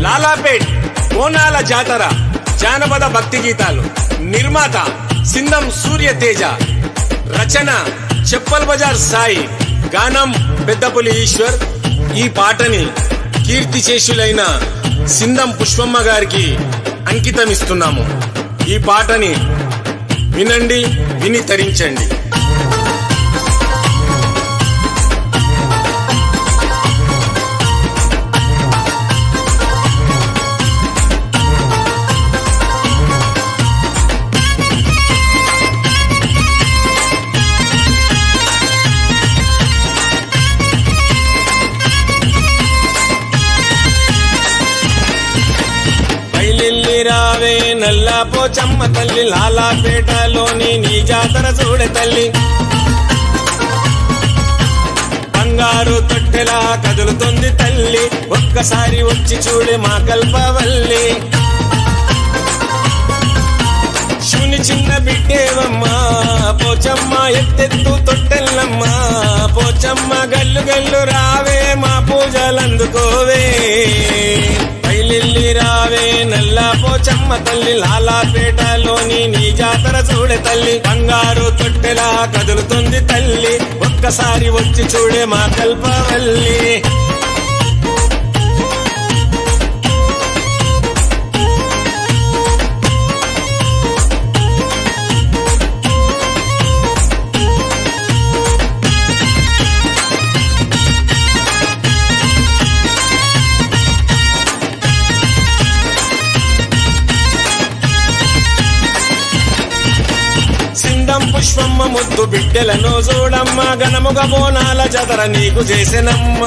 లాలాపేట్ బోనాల జాతర జానపద భక్తి గీతాలు. నిర్మాత సిందం సూర్య తేజ, రచన చెప్పల్ బజార్ సాయి, గానం పెద్దపులి ఈశ్వర్. ఈ పాటని కీర్తిశేషులైన సిందం పుష్పమ్మ గారికి అంకితమిస్తున్నాము. ఈ పాటని వినండి, విని తరించండి. రావే నల్లా పోచమ్మ తల్లి, లాలాపేటలోని నీ జాతర చూడే తల్లి. బంగారు తొట్టెలా కదులుతుంది తల్లి, ఒక్కసారి వచ్చి చూడే మా కల్పవల్లి. శివుని చిన్న బిడ్డేవమ్మా పోచమ్మ, ఎత్తెత్తు తొట్టెల్లమ్మా పోచమ్మ, గల్లు గల్లు రావే మా పూజలందుకోవే. బయలిల్లి రావే నల్లా పోచమ్మ తల్లి, లాలాపేటలోని నీ జాతర చూడే తల్లి. బంగారు తొట్టెలా కదులుతుంది తల్లి, ఒక్కసారి వచ్చి చూడే మా కల్పవల్లి. సిందం పుష్పమ్మ ముద్దు బిడ్డలను చూడమ్మ, ఘనముగ బోనాల జాతర నీకు చేసెనమ్మ.